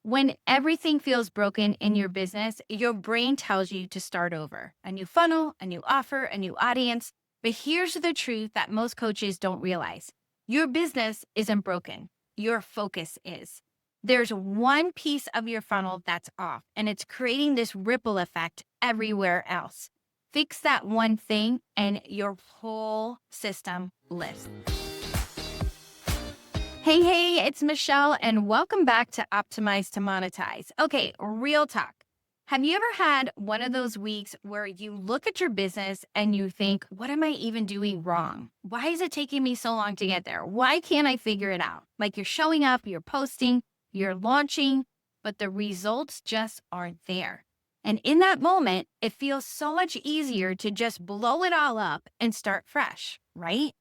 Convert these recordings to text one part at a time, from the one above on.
When everything feels broken in your business, your brain tells you to start over. A new funnel, a new offer, a new audience. But here's the truth that most coaches don't realize. Your business isn't broken. Your focus is. There's one piece of your funnel that's off, and it's creating this ripple effect everywhere else. Fix that one thing, and your whole system lifts. Hey, it's Michelle, and welcome back to Optimize to Monetize. Okay, real talk. Have you ever had one of those weeks where you look at your business and you think, what am I even doing wrong? Why is it taking me so long to get there? Why can't I figure it out? Like you're showing up, you're posting, you're launching, but the results just aren't there. And in that moment, it feels so much easier to just blow it all up and start fresh, right?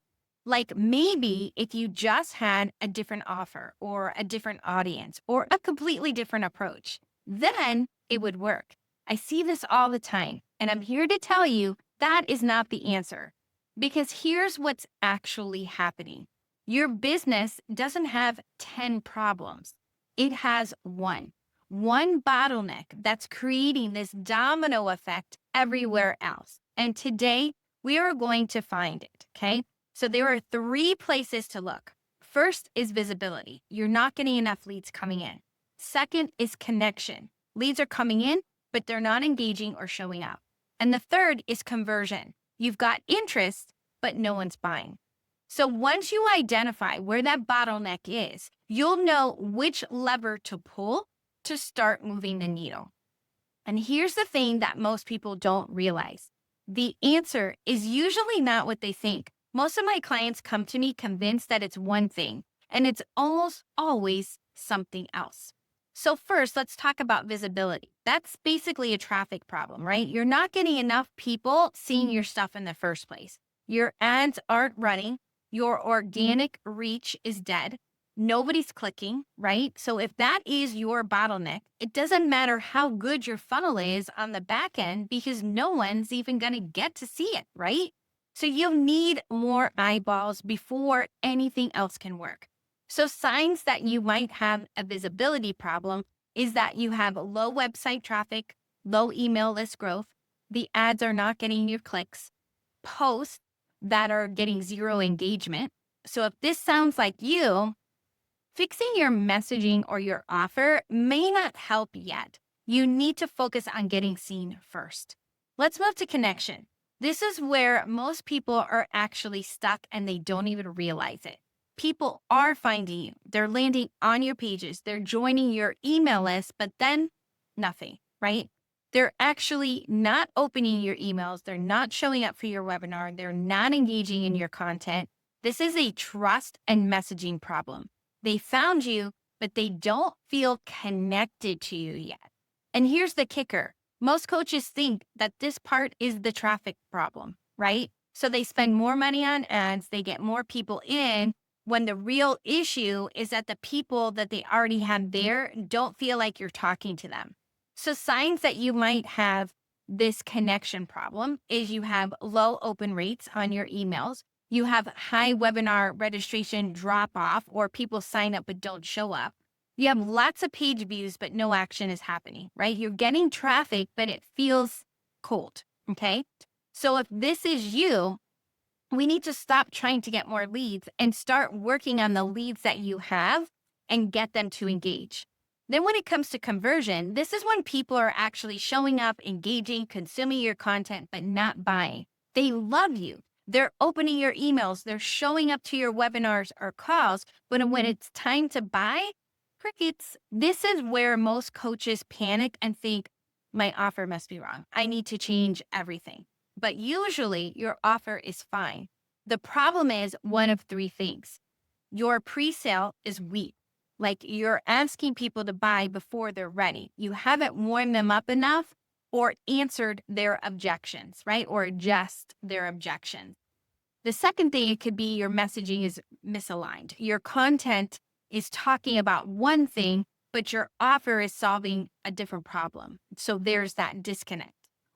Like maybe if you just had a different offer or a different audience or a completely different approach, then it would work. I see this all the time, and I'm here to tell you that is not the answer. Because here's what's actually happening. Your business doesn't have 10 problems. It has one bottleneck that's creating this domino effect everywhere else. And today we are going to find it, okay? So there are three places to look. First is visibility. You're not getting enough leads coming in. Second is connection. Leads are coming in, but they're not engaging or showing up. And the third is conversion. You've got interest, but no one's buying. So once you identify where that bottleneck is, you'll know which lever to pull to start moving the needle. And here's the thing that most people don't realize. The answer is usually not what they think. Most of my clients come to me convinced that it's one thing, and it's almost always something else. So first, let's talk about visibility. That's basically a traffic problem, right? You're not getting enough people seeing your stuff in the first place. Your ads aren't running. Your organic reach is dead. Nobody's clicking, right? So if that is your bottleneck, it doesn't matter how good your funnel is on the back end because no one's even going to get to see it, right? So you'll need more eyeballs before anything else can work. So signs that you might have a visibility problem is that you have low website traffic, low email list growth, the ads are not getting your clicks, posts that are getting zero engagement. So if this sounds like you, fixing your messaging or your offer may not help yet. You need to focus on getting seen first. Let's move to connection. This is where most people are actually stuck and they don't even realize it. People are finding you. They're landing on your pages. They're joining your email list, but then nothing, right? They're actually not opening your emails. They're not showing up for your webinar. They're not engaging in your content. This is a trust and messaging problem. They found you, but they don't feel connected to you yet. And here's the kicker. Most coaches think that this part is the traffic problem, right? So they spend more money on ads, they get more people in, when the real issue is that the people that they already have there don't feel like you're talking to them. So signs that you might have this connection problem is you have low open rates on your emails. You have high webinar registration drop off or people sign up but don't show up. You have lots of page views, but no action is happening, right? You're getting traffic, but it feels cold, okay? So if this is you, we need to stop trying to get more leads and start working on the leads that you have and get them to engage. Then when it comes to conversion, this is when people are actually showing up, engaging, consuming your content, but not buying. They love you. They're opening your emails. They're showing up to your webinars or calls, but when it's time to buy, crickets. This is where most coaches panic and think, my offer must be wrong. I need to change everything. But usually your offer is fine. The problem is one of three things. Your pre-sale is weak. Like you're asking people to buy before they're ready. You haven't warmed them up enough or answered their objections, right? Or just their objections. The second thing, it could be your messaging is misaligned. Your content is talking about one thing, but your offer is solving a different problem. So there's that disconnect.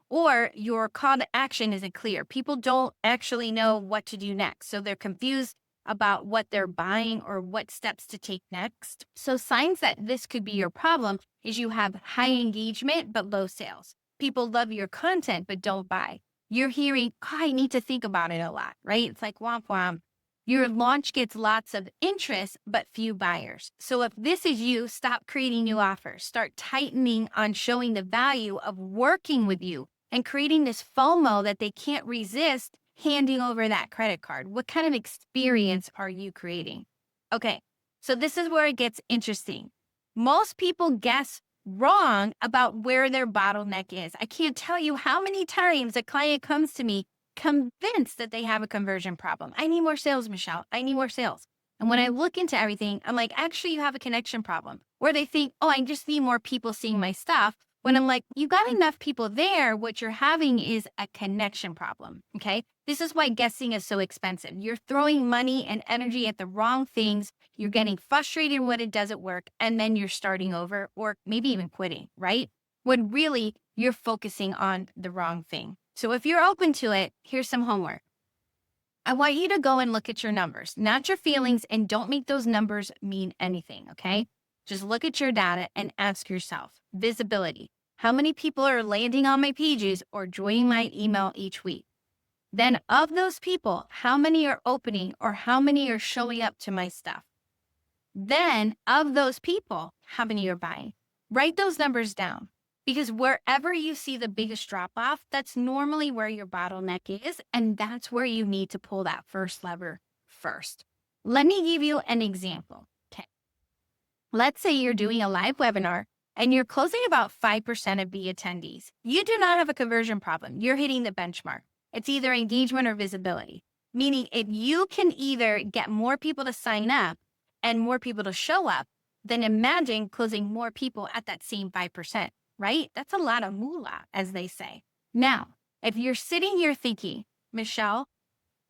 Or your call to action isn't clear. People don't actually know what to do next. So they're confused about what they're buying or what steps to take next. So signs that this could be your problem is you have high engagement but low sales. People love your content but don't buy. You're hearing, oh, I need to think about it a lot, right? It's like womp womp. Your launch gets lots of interest, but few buyers. So if this is you, stop creating new offers. Start tightening on showing the value of working with you and creating this FOMO that they can't resist handing over that credit card. What kind of experience are you creating? Okay, so this is where it gets interesting. Most people guess wrong about where their bottleneck is. I can't tell you how many times a client comes to me convinced that they have a conversion problem. I need more sales, Michelle. I need more sales. And when I look into everything, I'm like, actually, you have a connection problem. Or they think, oh, I just need more people seeing my stuff. When I'm like, you got enough people there. What you're having is a connection problem. Okay. This is why guessing is so expensive. You're throwing money and energy at the wrong things. You're getting frustrated when it doesn't work. And then you're starting over or maybe even quitting, right? When really you're focusing on the wrong thing. So if you're open to it, here's some homework. I want you to go and look at your numbers, not your feelings, and don't make those numbers mean anything, okay? Just look at your data and ask yourself, visibility. How many people are landing on my pages or joining my email each week? Then of those people, how many are opening or how many are showing up to my stuff? Then of those people, how many are buying? Write those numbers down. Because wherever you see the biggest drop off, that's normally where your bottleneck is. And that's where you need to pull that first lever first. Let me give you an example. Okay. Let's say you're doing a live webinar and you're closing about 5% of the attendees. You do not have a conversion problem. You're hitting the benchmark. It's either engagement or visibility. Meaning if you can either get more people to sign up and more people to show up, then imagine closing more people at that same 5%. Right? That's a lot of moolah, as they say. Now, if you're sitting here thinking, Michelle,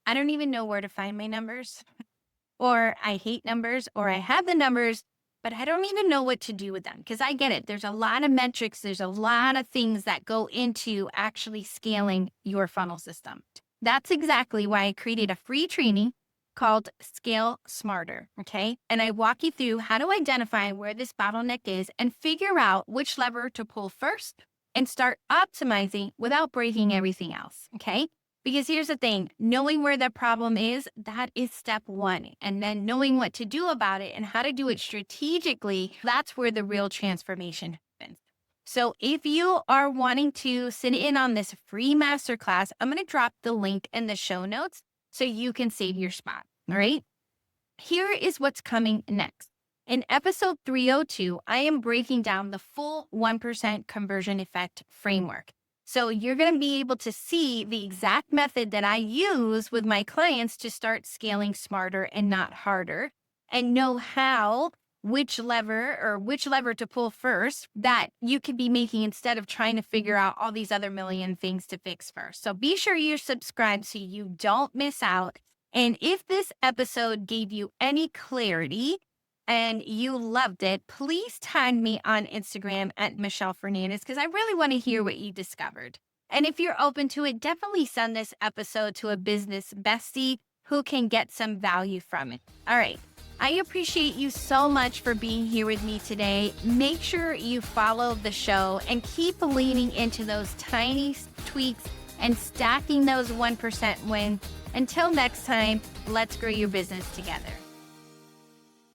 I don't even know where to find my numbers, or I hate numbers, or I have the numbers, but I don't even know what to do with them. Because I get it. There's a lot of metrics. There's a lot of things that go into actually scaling your funnel system. That's exactly why I created a free training called Scale Smarter, okay? And I walk you through how to identify where this bottleneck is and figure out which lever to pull first and start optimizing without breaking everything else, okay? Because here's the thing, knowing where the problem is, that is step one. And then knowing what to do about it and how to do it strategically, that's where the real transformation happens. So if you are wanting to sit in on this free masterclass, I'm going to drop the link in the show notes so you can save your spot, all right? Here is what's coming next. In episode 302, I am breaking down the full 1% conversion effect framework. So you're going to be able to see the exact method that I use with my clients to start scaling smarter and not harder, and know which lever to pull first that you could be making instead of trying to figure out all these other million things to fix first. So be sure you're subscribed so you don't miss out. And if this episode gave you any clarity and you loved it, please tag me on Instagram at Michelle Fernandez because I really want to hear what you discovered. And if you're open to it, definitely send this episode to a business bestie who can get some value from it. All right. I appreciate you so much for being here with me today. Make sure you follow the show and keep leaning into those tiny tweaks and stacking those 1% wins. Until next time, let's grow your business together.